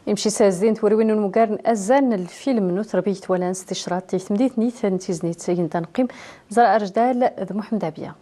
يمشي سازين توريوين المقارن أزان الفيلم نو تربية ولان استشرات تيثمديت نيث نتيزنيت سيين تنقيم زرع أرجدال محمد عبيا.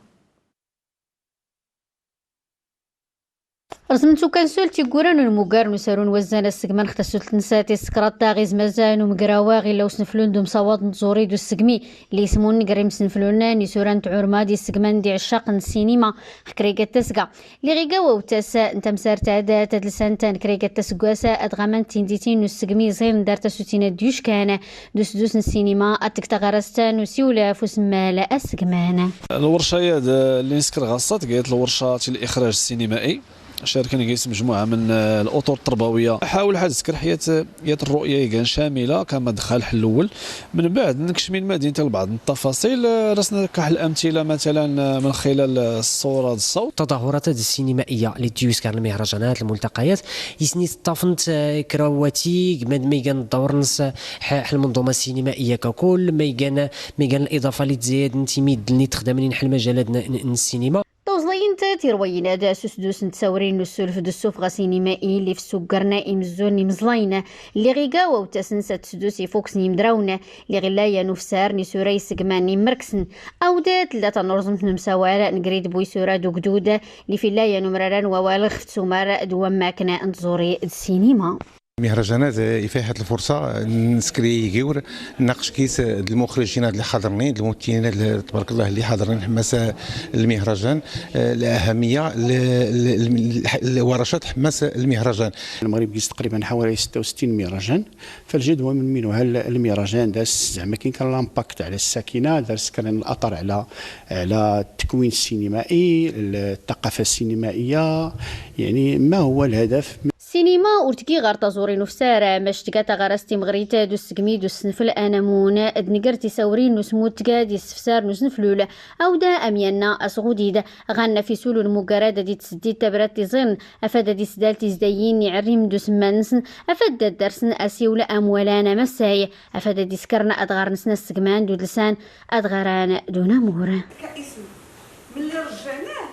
رسمتو كنسول تيقوران المقارن وسارون وزان السقمان اختسول تنساتي السكرات تاغيز مزان ومقراوا غير لو سنفلون دوم صواد نزوري دو السقمي اللي يسمون نقري مسنفلونا نيسوران تعورما دي السقمان دي عشاق السينما خكريقة تسقا اللي غيقا ووتاسا انت مسار تعدا تدلسان تان كريقة تسقواسا ادغامان تينديتين السقمي زين دار تسوتينا ديوش كان دوس السينما اتك تغارستان وسيولا فوسمالا السقمان الورشة اللي نسكر غاصات قالت الورشة الإخراج السينمائي شاركنا قيس مجموعه من الاطر التربويه. حاول حد ذكر حياه الرؤيه كان شامله كمدخل الحل الاول، من بعد نكشمل مدينه بعض التفاصيل راسنا كحل الامثله مثلا من خلال الصوره الصوت. التظاهرات السينمائيه اللي تجوز كان المهرجانات الملتقيات يسني طافنت كرواتي قبل ما يكون الدور نص المنظومه السينمائيه ككل ما يكون الاضافه اللي تزيد نتيميد اللي تخدم حل مجالات السينما. توزلين تيروين هذا سوسدوس نتساورين السلف دو السوفغا سينمائي اللي في السوق قرنا إمزون مزلاينة اللي غيقا وتسنسة تسدوسي فوكس نيمدراونة اللي غلايا نفسار نسوري سقمان نمركسن أو دات لا تنرزم نمساوالا نقريد بويسورا دو قدودة اللي في اللايا نمراران ووالغ تسومار دوام ماكنا انتزوري السينما. مهرجانات يفيحت الفرصه نسكري يجور نناقش كيس المخرجين اللي حاضرين الممثلين تبارك الله اللي حاضرين حماس المهرجان الاهميه الورشات حماس المهرجان. المغرب قيس تقريبا حوالي 66 مهرجان، فالجدوى من منها المهرجان داس زعما كان لامباكت على الساكنه، داس كان الاثر على التكوين السينمائي، الثقافه السينمائيه، يعني ما هو الهدف. سينما ورتكي غار تزوري نفسارا ماش تكاتا غارستي مغريتا دو السقمي دو السنفل انامونا ادنقرتي ساورين نسموت تكادي السفسار نسنفلولا او دا اميانا اسغوديدا غانا في سولو المقارادة دي تسدي تبراتي زين افادا دي سدالتي زدايين يعريم دو سمانسن افادا درسن اسيولا اموالانا مساي افادا دي سكرنا ادغار نسنا السقمان دو لسان ادغاران دون مورا كاسم من اللي رجعناه